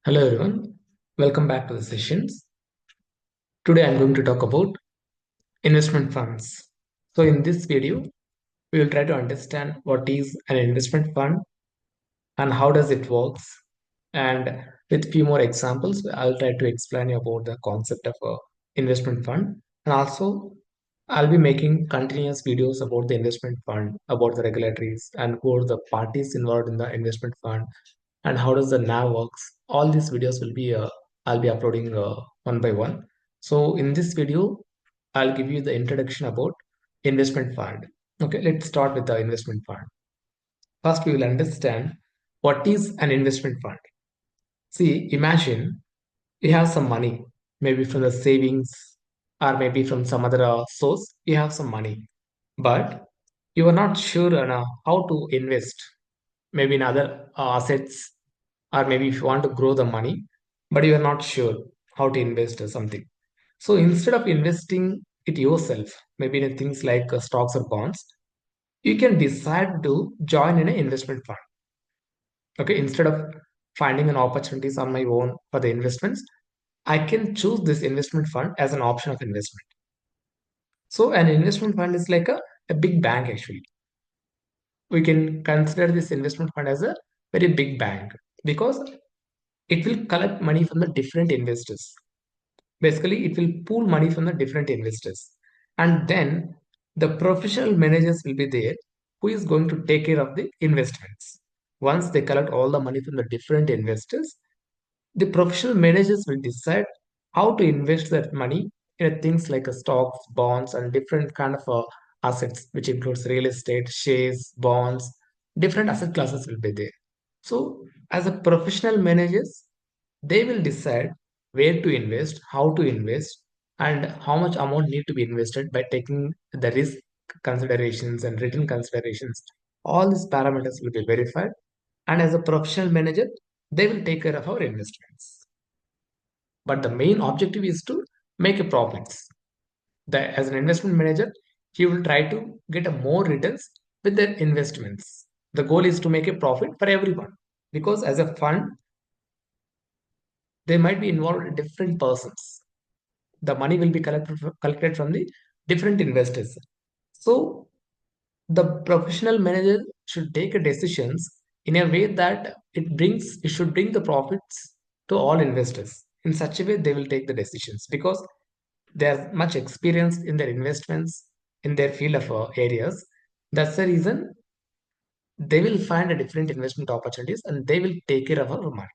Hello everyone, welcome back to the sessions. Today I'm going to talk about investment funds. So in this video, we will try to understand what is an investment fund and how does it works. And with few more examples, I'll try to explain you about the concept of a investment fund. And also, I'll be making continuous videos about the investment fund, about the regulatories and who are the parties involved in the investment fund and how does the nav works. All these videos will be I'll be uploading one by one. So in this video, I'll give you the introduction about investment fund. Okay, let's start with the investment fund. First, we will understand what is an investment fund. See, imagine you have some money, maybe from the savings or maybe from some other source, you have some money, but you are not sure on how to invest, maybe in other assets, or maybe if you want to grow the money, but you are not sure how to invest or something. So instead of investing it yourself, maybe in things like stocks or bonds, you can decide to join in an investment fund. Okay, instead of finding an opportunities on my own for the investments, I can choose this investment fund as an option of investment. So an investment fund is like a big bank actually. We can consider this investment fund as a very big bank because it will collect money from the different investors. Basically, it will pool money from the different investors. And then the professional managers will be there who is going to take care of the investments. Once they collect all the money from the different investors, the professional managers will decide how to invest that money in things like stocks, bonds, and different kind of assets, which includes real estate, shares, bonds, different asset classes will be there. So, as a professional managers, they will decide where to invest, how to invest, and how much amount need to be invested by taking the risk considerations and return considerations. All these parameters will be verified, and as a professional manager, they will take care of our investments. But the main objective is to make a profits. As an investment manager, he will try to get a more returns with their investments. The goal is to make a profit for everyone because as a fund, they might be involved different persons. The money will be collected from the different investors. So the professional manager should take a decisions in a way that it should bring the profits to all investors. In such a way, they will take the decisions because they are much experienced in their investments in their field of areas. That's the reason they will find a different investment opportunities and they will take care of our money.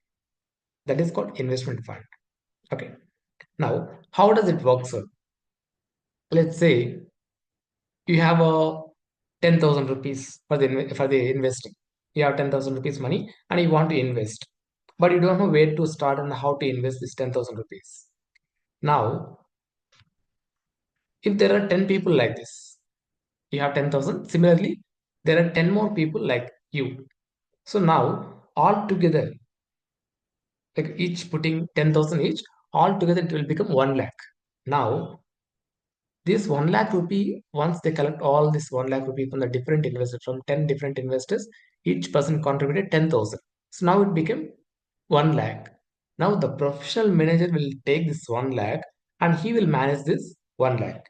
That is called investment fund. Okay. Now, how does it work, sir? Let's say you have a 10,000 rupees for the investing. You have 10,000 rupees money and you want to invest, but you don't know where to start and how to invest this 10,000 rupees. Now, if there are 10 people like this, you have 10,000. Similarly, there are 10 more people like you. So now, all together, like each putting 10,000 each, all together it will become 1 lakh. Now, this 1 lakh rupee, once they collect all this 1 lakh rupee from the different investors, from 10 different investors, each person contributed 10,000. So now it became 1 lakh. Now the professional manager will take this 1 lakh and he will manage this 1 lakh.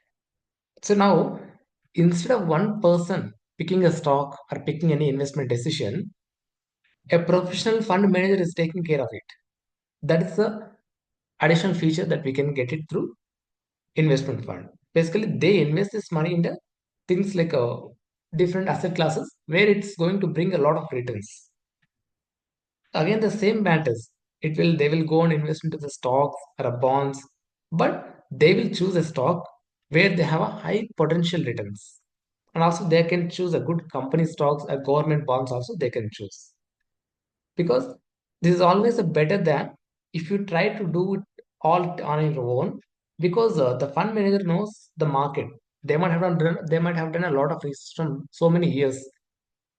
So now, instead of one person picking a stock or picking any investment decision, a professional fund manager is taking care of it. That is the additional feature that we can get it through investment fund. Basically, they invest this money into things like different asset classes where it's going to bring a lot of returns. Again, the same matters. They will go and invest into the stocks or a bonds, but they will choose a stock where they have a high potential returns. And also they can choose a good company stocks, a government bonds also they can choose. Because this is always a better than if you try to do it all on your own because the fund manager knows the market. They might have done a lot of research from so many years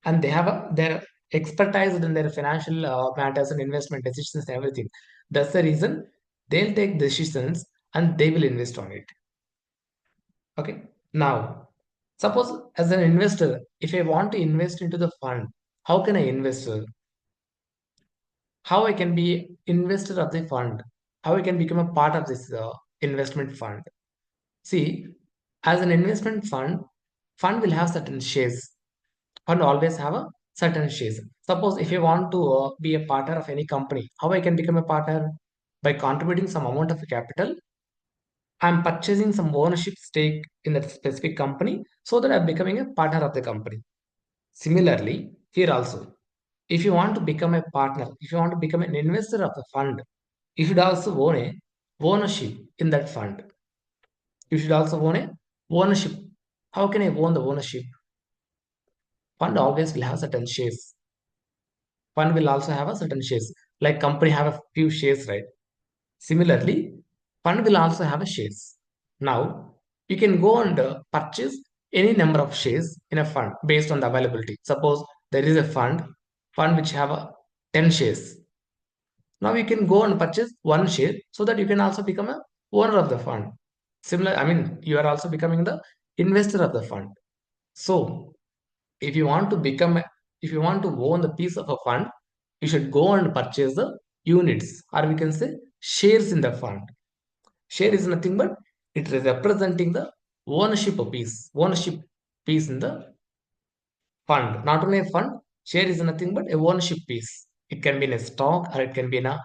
and they're expertised in their financial matters and investment decisions and everything. That's the reason they'll take decisions and they will invest on it. Okay. Now, suppose as an investor, if I want to invest into the fund, how can I invest? Sir? how I can be investor of the fund, how I can become a part of this investment fund. See, as an investment fund, fund will have certain shares. Fund always have a certain shares. Suppose if you want to be a partner of any company, how I can become a partner? By contributing some amount of capital, I'm purchasing some ownership stake in that specific company so that I'm becoming a partner of the company. Similarly, here also, if you want to become a partner, if you want to become an investor of the fund, you should also own a ownership in that fund. You should also own a ownership. How can I own the ownership? Fund always will have certain shares. Fund will also have a certain shares. Like company have a few shares, right? Similarly, fund will also have a shares. Now, you can go and purchase any number of shares in a fund based on the availability. Suppose there is a fund which have a 10 shares. Now you can go and purchase one share so that you can also become a owner of the fund. Similar, I mean, you are also becoming the investor of the fund. So if you want to if you want to own the piece of a fund, you should go and purchase the units, or we can say shares in the fund. Share is nothing but it is representing the ownership piece in the fund. Not only a fund, share is nothing but a ownership piece. It can be in a stock, or it can be in a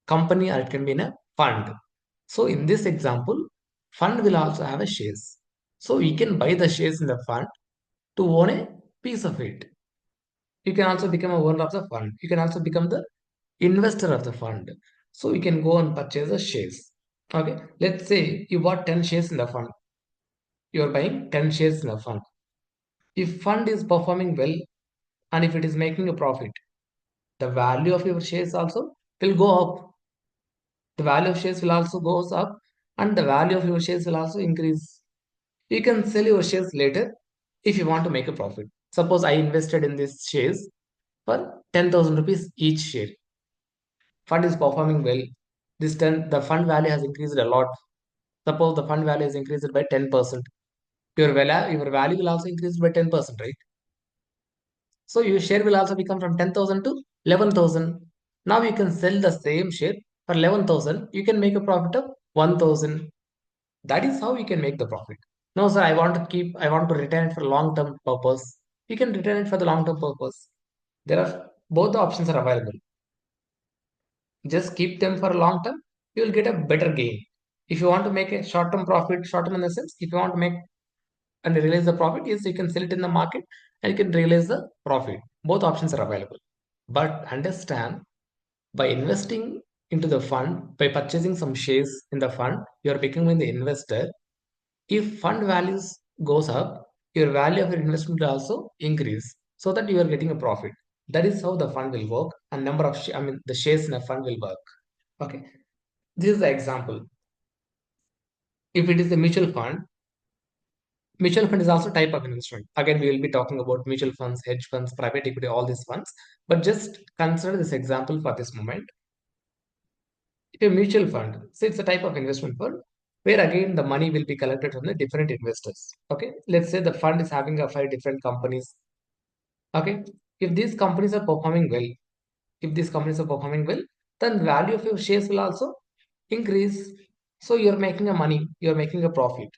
company, or it can be in a fund. So in this example, fund will also have a shares. So you can buy the shares in the fund to own a piece of it. You can also become a owner of the fund. You can also become the investor of the fund. So you can go and purchase the shares. Okay, let's say you bought 10 shares in the fund. You are buying 10 shares in the fund. If fund is performing well and if it is making a profit, the value of your shares also will go up. The value of shares will also goes up and the value of your shares will also increase. You can sell your shares later if you want to make a profit. Suppose I invested in these shares for 10,000 rupees each share. Fund is performing well. The fund value has increased a lot. Suppose the fund value is increased by 10%. Your value will also increase by 10%, right? So your share will also become from 10,000 to 11,000. Now you can sell the same share for 11,000. You can make a profit of 1,000. That is how you can make the profit. No, sir, I want to retain it for long-term purpose. You can retain it for the long-term purpose. There are both the options are available. Just keep them for a long term, you will get a better gain. If you want to make a short-term profit, short-term in the sense, if you want to make and realize the profit, yes, you can sell it in the market and you can realize the profit. Both options are available. But understand, by investing into the fund, by purchasing some shares in the fund, you are becoming the investor. If fund values goes up, your value of your investment will also increase so that you are getting a profit. That is how the fund will work and number of I mean the shares in a fund will work. Okay. This is the example. If it is a mutual fund is also type of investment. Again, we will be talking about mutual funds, hedge funds, private equity, all these funds. But just consider this example for this moment. If a mutual fund, so it's a type of investment fund where again the money will be collected from the different investors. Okay, let's say the fund is having a five different companies. Okay, if these companies are performing well, if these companies are performing well, then value of your shares will also increase. So you're making a money, you're making a profit.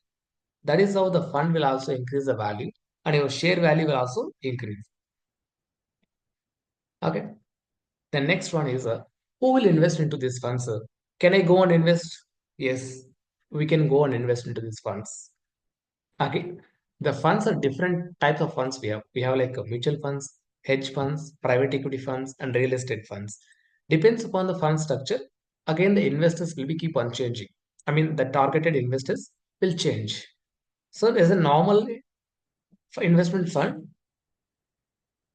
That is how the fund will also increase the value and your share value will also increase. Okay. The next one is who will invest into these funds? Can I go and invest? Yes, we can go and invest into these funds. Okay. The funds are different types of funds we have. We have like mutual funds, hedge funds, private equity funds, and real estate funds. Depends upon the fund structure. Again, the investors will be keep on changing. I mean, the targeted investors will change. So, as a normal investment fund,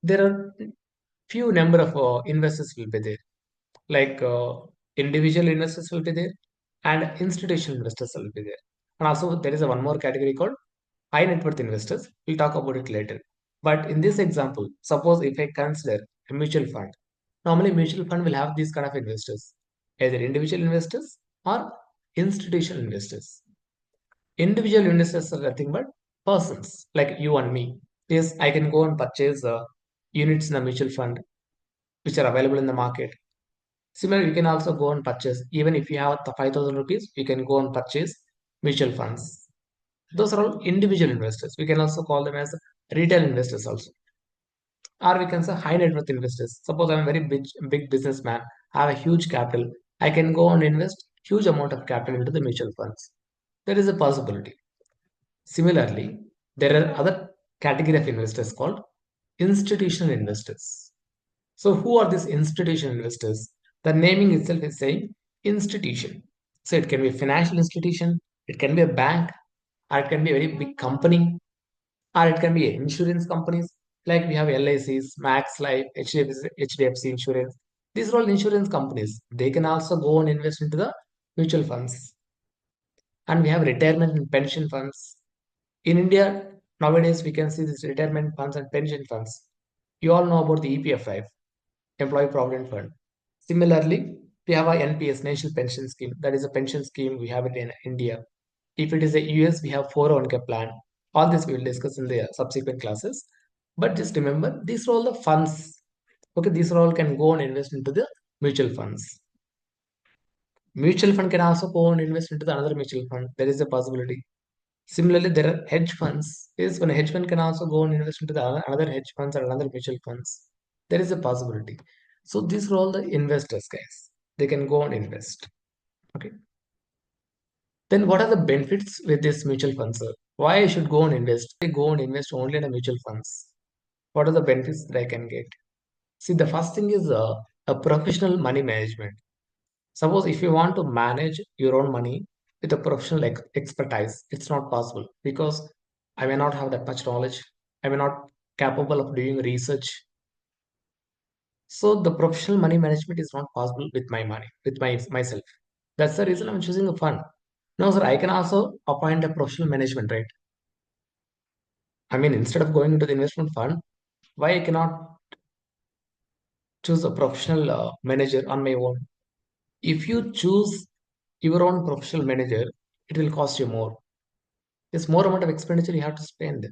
there are few number of investors will be there. Like individual investors will be there, and institutional investors will be there. And also, there is a one more category called high net worth investors. We'll talk about it later. But in this example, suppose if I consider a mutual fund, normally mutual fund will have these kind of investors, either individual investors or institutional investors. Individual investors are nothing but persons like you and me. Yes, I can go and purchase units in a mutual fund which are available in the market. Similarly, you can also go and purchase, even if you have the 5,000 rupees, you can go and purchase mutual funds. Those are all individual investors. We can also call them as retail investors also. Or we can say high net worth investors. Suppose I'm a very big businessman, I have a huge capital. I can go and invest huge amount of capital into the mutual funds. There is a possibility. Similarly, there are other category of investors called institutional investors. So who are these institutional investors? The naming itself is saying institution. So it can be a financial institution, it can be a bank, or it can be a very big company, or it can be insurance companies like we have LICs, Max Life, HDFC Insurance. These are all insurance companies. They can also go and invest into the mutual funds. And we have retirement and pension funds. In India, nowadays we can see these retirement funds and pension funds. You all know about the EPF, right? Employee Provident Fund. Similarly, we have a NPS, National Pension Scheme. That is a pension scheme we have it in India. If it is a US, we have 401k plan. All this we will discuss in the subsequent classes. But just remember, these are all the funds. Okay, these are all can go and invest into the mutual funds. Mutual fund can also go and invest into the another mutual fund. There is a possibility. Similarly, there are hedge funds. Yes, when a hedge fund can also go and invest into the another hedge funds or another mutual funds. There is a possibility. So these are all the investors, guys. They can go and invest. Okay. Then what are the benefits with this mutual funds, sir? Why I should go and invest? I go and invest only in the mutual funds. What are the benefits that I can get? See, the first thing is a professional money management. Suppose if you want to manage your own money with a professional expertise, it's not possible because I may not have that much knowledge. I may not capable of doing research. So the professional money management is not possible with my money, with myself. That's the reason I'm choosing a fund. No, sir, I can also appoint a professional management, right? I mean, instead of going into the investment fund, why I cannot choose a professional manager on my own? If you choose your own professional manager, it will cost you more. There's more amount of expenditure you have to spend.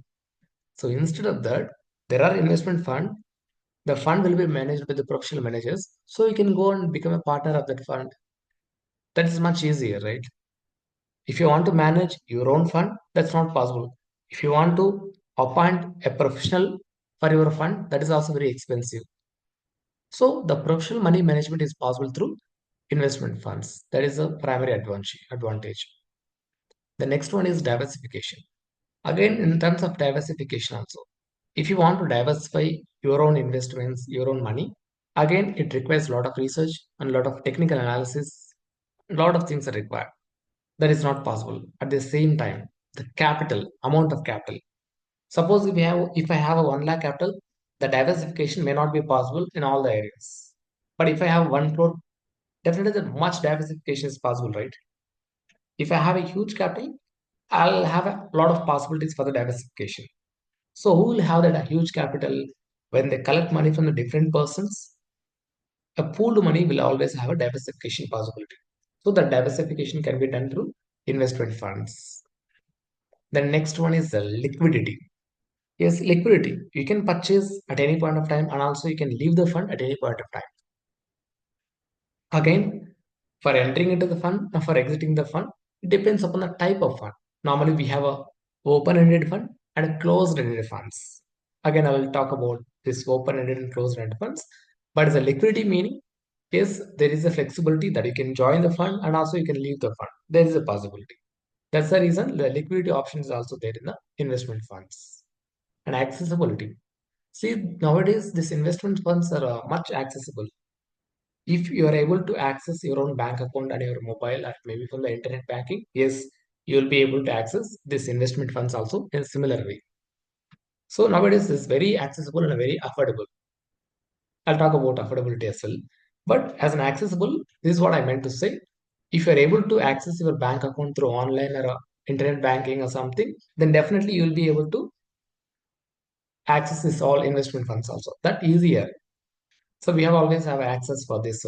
So instead of that, there are investment fund. The fund will be managed by the professional managers. So you can go and become a partner of that fund. That is much easier, right? If you want to manage your own fund, that's not possible. If you want to appoint a professional for your fund, that is also very expensive. So the professional money management is possible through investment funds. That is a primary advantage. The next one is diversification. Again, in terms of diversification also, if you want to diversify your own investments, your own money, again, it requires a lot of research and a lot of technical analysis. A lot of things are required. That is not possible. At the same time, the capital, amount of capital. Suppose if I have a 1 lakh capital, the diversification may not be possible in all the areas. But if I have 1 crore, definitely the much diversification is possible, right? If I have a huge capital, I'll have a lot of possibilities for the diversification. So who will have that huge capital when they collect money from the different persons? A pooled money will always have a diversification possibility. So the diversification can be done through investment funds. The next one is the liquidity. Yes, liquidity. You can purchase at any point of time and also you can leave the fund at any point of time. Again, for entering into the fund or for exiting the fund, it depends upon the type of fund. Normally, we have a open-ended fund and a closed-ended funds. Again, I will talk about this open-ended and closed-ended funds. But as a liquidity meaning, yes, there is a flexibility that you can join the fund and also you can leave the fund. There is a possibility. That's the reason the liquidity option is also there in the investment funds. And accessibility. See, nowadays these investment funds are much accessible. If you are able to access your own bank account on your mobile or maybe from the internet banking, yes, you will be able to access this investment funds also in a similar way. So nowadays it's very accessible and very affordable. I'll talk about affordability as well. But as an accessible, this is what I meant to say. If you're able to access your bank account through online or internet banking or something, then definitely you'll be able to access this all investment funds also. That easier. So we have always have access for this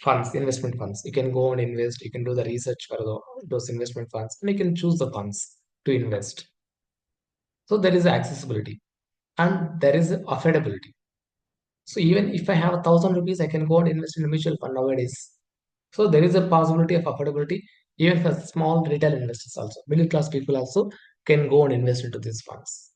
funds, investment funds. You can go and invest. You can do the research for those investment funds, and you can choose the funds to invest. So there is accessibility and there is affordability. So even if I have 1,000 rupees, I can go and invest in a mutual fund nowadays. So there is a possibility of affordability even for small retail investors also. Middle class people also can go and invest into these funds.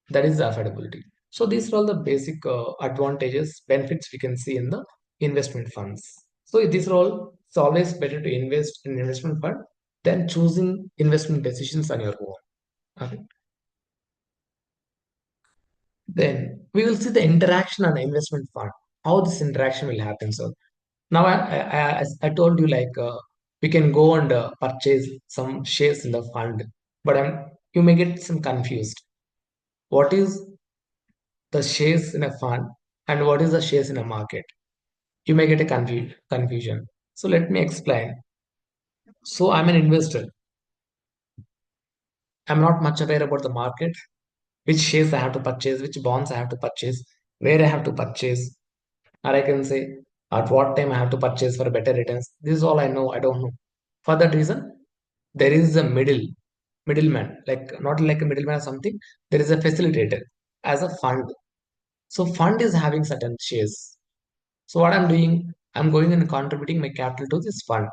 That is the affordability. So these are all the basic advantages, benefits we can see in the investment funds. So these are all, it's always better to invest in investment fund than choosing investment decisions on your own. Okay. Then we will see the interaction on the investment fund, how this interaction will happen. So now as I told you, like we can go and purchase some shares in the fund, but you may get some confused. What is the shares in a fund and what is the shares in a market? You may get a confusion. So let me explain. So I'm an investor. I'm not much aware about the market, which shares I have to purchase, which bonds I have to purchase, where I have to purchase, or I can say at what time I have to purchase for better returns. This is all I know. I don't know. For that reason, there is a middleman, like not like a middleman or something. There is a facilitator as a fund. So fund is having certain shares. So what I'm doing, I'm going and contributing my capital to this fund.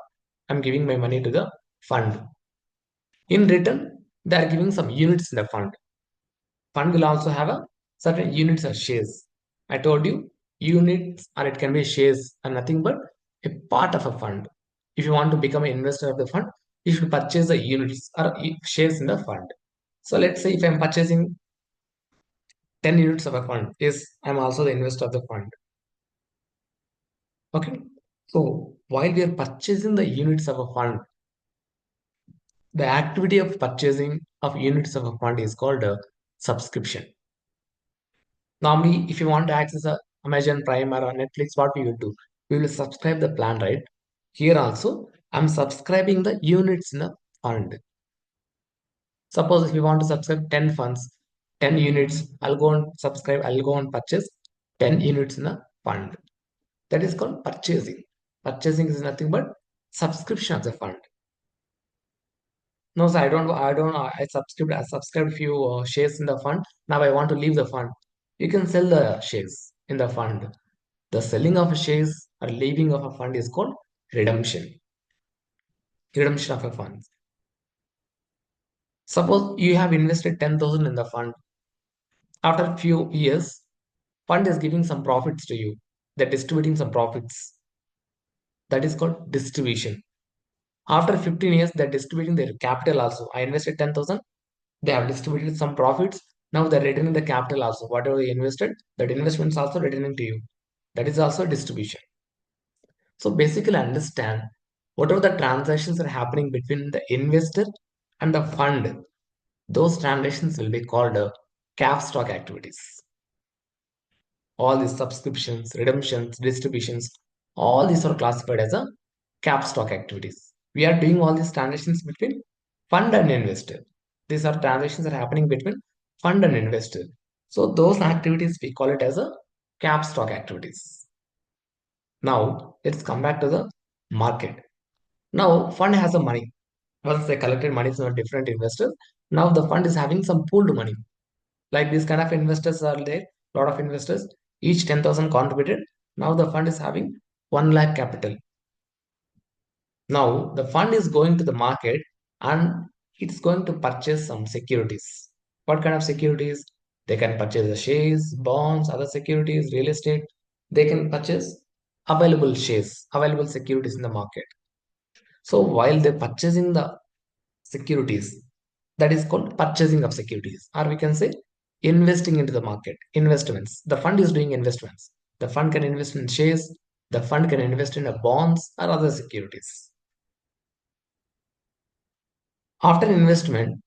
I'm giving my money to the fund. In return, they are giving some units in the fund. Fund will also have a certain units of shares. I told you units or it can be shares are nothing but a part of a fund. If you want to become an investor of the fund, you should purchase the units or shares in the fund. So let's say if I'm purchasing 10 units of a fund, yes, I'm also the investor of the fund. Okay. So while we are purchasing the units of a fund, the activity of purchasing of units of a fund is called a subscription. Normally, if you want to access a Amazon Prime or a Netflix, what we will do? We will subscribe the plan, right? Here also, I'm subscribing the units in a fund. Suppose if you want to subscribe 10 funds, 10 units, I'll go and purchase 10 units in a fund. That is called purchasing. Purchasing is nothing but subscription of the fund. No, sir, I subscribed few shares in the fund. Now I want to leave the fund. You can sell the shares in the fund. The selling of shares or leaving of a fund is called redemption. Redemption of a fund. Suppose you have invested 10,000 in the fund. After a few years, fund is giving some profits to you. They're distributing some profits. That is called distribution. After 15 years, they're distributing their capital also. I invested 10,000. They have distributed some profits. Now they're returning the capital also. Whatever they invested, that investment is also returning to you. That is also distribution. So basically understand whatever the transactions are happening between the investor and the fund, those transactions will be called cap stock activities. All these subscriptions, redemptions, distributions, all these are classified as a cap stock activities. We are doing all these transactions between fund and investor. These are transactions that are happening between fund and investor. So those activities we call it as a cap stock activities. Now let's come back to the market. Now fund has a money. Once they collected money from different investors, now the fund is having some pooled money. Like these kind of investors are there, lot of investors, each 10,000 contributed. Now the fund is having 1 lakh capital. Now the fund is going to the market and it's going to purchase some securities. What kind of securities? They can purchase the shares, bonds, other securities, real estate. They can purchase available shares, available securities in the market. So while they're purchasing the securities, that is called purchasing of securities, or we can say investing into the market, investments. The fund is doing investments. The fund can invest in shares, the fund can invest in a bonds or other securities. After investment,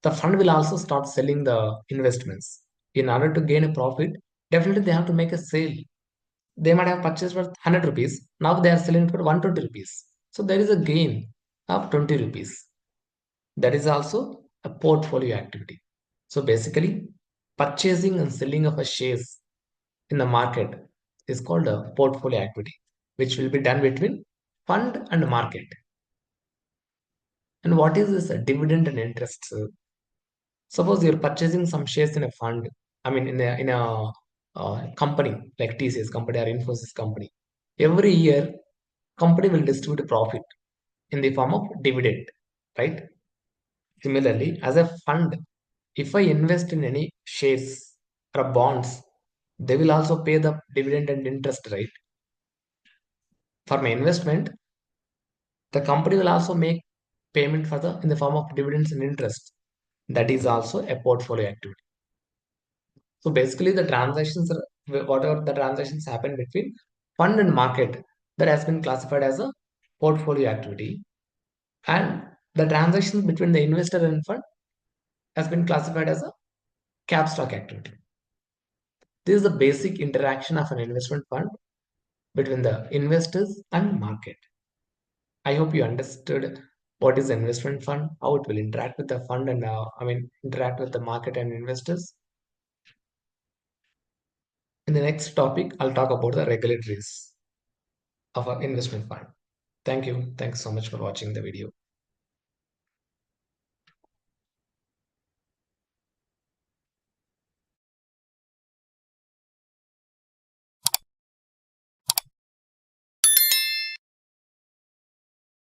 the fund will also start selling the investments. In order to gain a profit, definitely they have to make a sale. They might have purchased for 100 rupees. Now they are selling for 120 rupees. So there is a gain of 20 rupees. That is also a portfolio activity. So basically, purchasing and selling of a shares in the market is called a portfolio activity, which will be done between fund and market. And what is this dividend and interest? Suppose you're purchasing some shares in a fund, I mean in a company like TCS company or Infosys company, every year company will distribute a profit in the form of dividend, right? Similarly, as a fund, if I invest in any shares or bonds, they will also pay the dividend and interest, right? For my investment, the company will also make payment for the in the form of dividends and interest. That is also a portfolio activity. So basically, the transactions, whatever the transactions happen between fund and market, that has been classified as a portfolio activity, and the transactions between the investor and fund has been classified as a cap stock activity. This is the basic interaction of an investment fund between the investors and market. I hope you understood what is an investment fund, how it will interact with the fund and interact with the market and investors. In the next topic, I'll talk about the regulatories of an investment fund. Thank you. Thanks so much for watching the video.